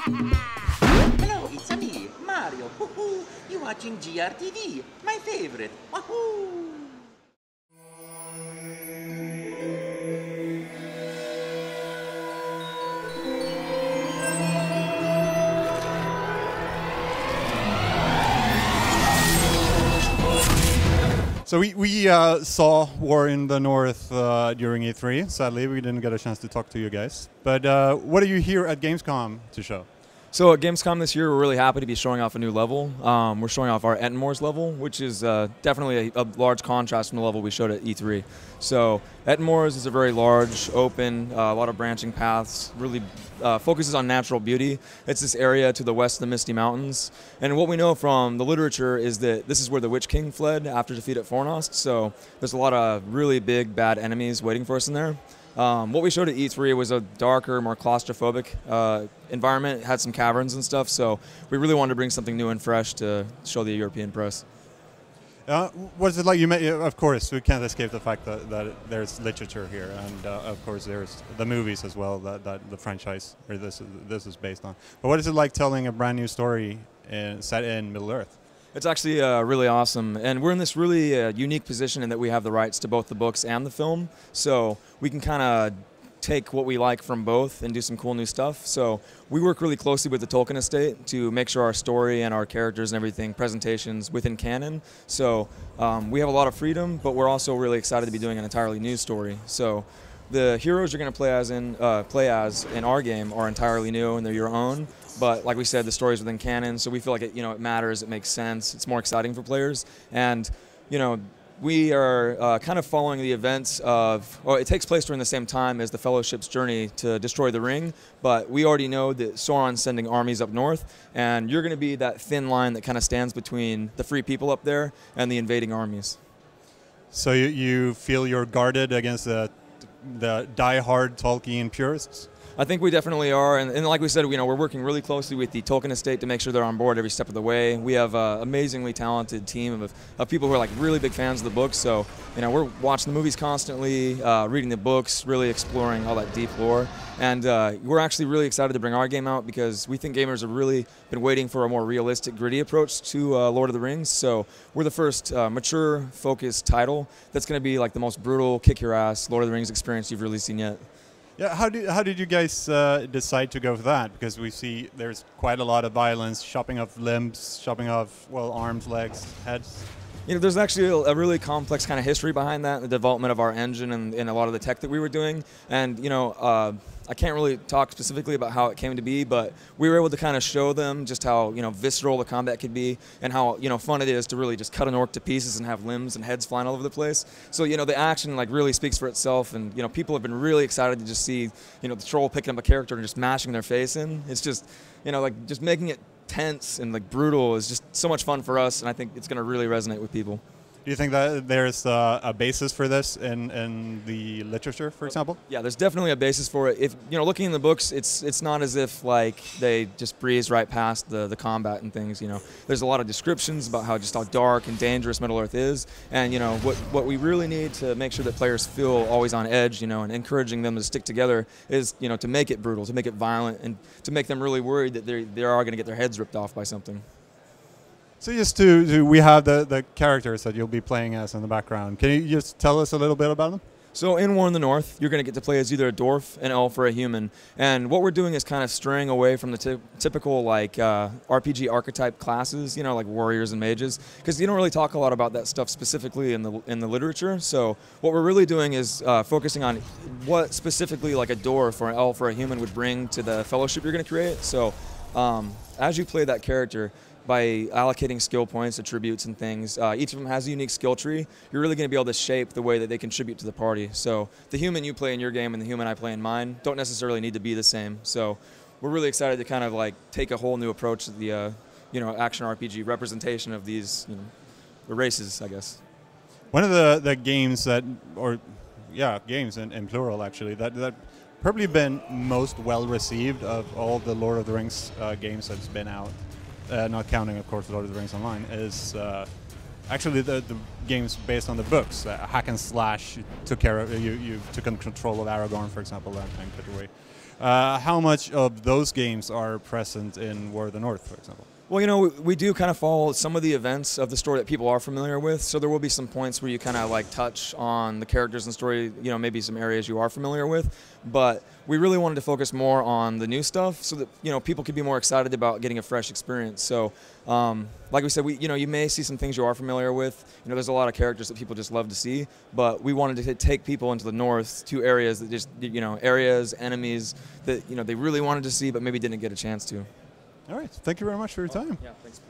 Hello, it's me, Mario. Woohoo! You watching GRTV, my favorite. Wahoo! So we saw War in the North during E3. Sadly, we didn't get a chance to talk to you guys. But what are you here at Gamescom to show? So at Gamescom this year, we're really happy to be showing off a new level. We're showing off our Ettinmoor's level, which is definitely a large contrast from the level we showed at E3. So Ettinmoor's is a very large, open, a lot of branching paths, really focuses on natural beauty. It's this area to the west of the Misty Mountains. And what we know from the literature is that this is where the Witch King fled after defeat at Fornost. So there's a lot of really big, bad enemies waiting for us in there. What we showed at E3 was a darker, more claustrophobic environment. It had some caverns and stuff, so we really wanted to bring something new and fresh to show the European press. What's it like? Of course, we can't escape the fact that there's literature here, and of course there's the movies as well that the franchise or this is based on. But what is it like telling a brand new story set in Middle Earth? It's actually really awesome, and we're in this really unique position in that we have the rights to both the books and the film, so we can kind of take what we like from both and do some cool new stuff. So we work really closely with the Tolkien estate to make sure our story and our characters and everything, presentations within canon. So we have a lot of freedom, but we're also really excited to be doing an entirely new story. So the heroes you're going to play as in our game are entirely new and they're your own. But like we said, the story's within canon, so we feel like it matters, it makes sense, it's more exciting for players. And we are kind of following the events of, well, it takes place during the same time as the Fellowship's journey to destroy the ring, but we already know that Sauron's sending armies up north, and you're going to be that thin line that kind of stands between the free people up there and the invading armies. So you feel you're guarded against the die-hard Tolkien purists? I think we definitely are, and like we said, we're working really closely with the Tolkien estate to make sure they're on board every step of the way. We have an amazingly talented team of people who are like really big fans of the books, so we're watching the movies constantly, reading the books, really exploring all that deep lore, and we're actually really excited to bring our game out because we think gamers have really been waiting for a more realistic, gritty approach to Lord of the Rings. So we're the first mature, focused title that's going to be like the most brutal, kick-your-ass Lord of the Rings experience you've really seen yet. Yeah, how did you guys decide to go for that? Because we see there's quite a lot of violence, chopping off limbs, chopping off, well, arms, legs, heads. There's actually a really complex kind of history behind that, the development of our engine and a lot of the tech that we were doing. And, I can't really talk specifically about how it came to be, but we were able to kind of show them just how, visceral the combat could be and how, fun it is to really just cut an orc to pieces and have limbs and heads flying all over the place. So, the action really speaks for itself, and, people have been really excited to just see, the troll picking up a character and just mashing their face in. It's just, just making it tense and brutal is just so much fun for us, and I think it's going to really resonate with people. Do you think that there's a basis for this in the literature, for example? Yeah, there's definitely a basis for it. If looking in the books, it's not as if they just breeze right past the combat and things. There's a lot of descriptions about how dark and dangerous Middle Earth is, and what we really need to make sure that players feel always on edge, and encouraging them to stick together is to make it brutal, to make it violent, and to make them really worried that they are going to get their heads ripped off by something. So just we have the characters that you'll be playing as in the background. Can you just tell us a little bit about them? So in War in the North, you're going to get to play as either a dwarf, an elf, or a human. And what we're doing is kind of straying away from the typical RPG archetype classes, like warriors and mages, because you don't really talk a lot about that stuff specifically in the literature. So what we're really doing is focusing on what specifically a dwarf or an elf or a human would bring to the fellowship you're going to create. So as you play that character, by allocating skill points, attributes, and things. Each of them has a unique skill tree. You're really going to be able to shape the way that they contribute to the party. So the human you play in your game and the human I play in mine don't necessarily need to be the same. So we're really excited to kind of take a whole new approach to the action RPG representation of these the races, I guess. One of the games games in plural actually that probably been most well received of all the Lord of the Rings games that's been out. Not counting, of course, Lord of the Rings Online, is actually the games based on the books. Hack and slash, you took control of Aragorn, for example, and cut away. How much of those games are present in War of the North, for example? Well, you know, we do kind of follow some of the events of the story that people are familiar with. So there will be some points where you kind of like touch on the characters and story, you know, maybe some areas you are familiar with. But we really wanted to focus more on the new stuff so that, you know, people could be more excited about getting a fresh experience. So, like we said, you may see some things you are familiar with. You know, there's a lot of characters that people just love to see. But we wanted to take people into the north to areas that just, you know, areas, enemies that, you know, they really wanted to see but maybe didn't get a chance to. All right. Thank you very much for your time. Yeah, thanks.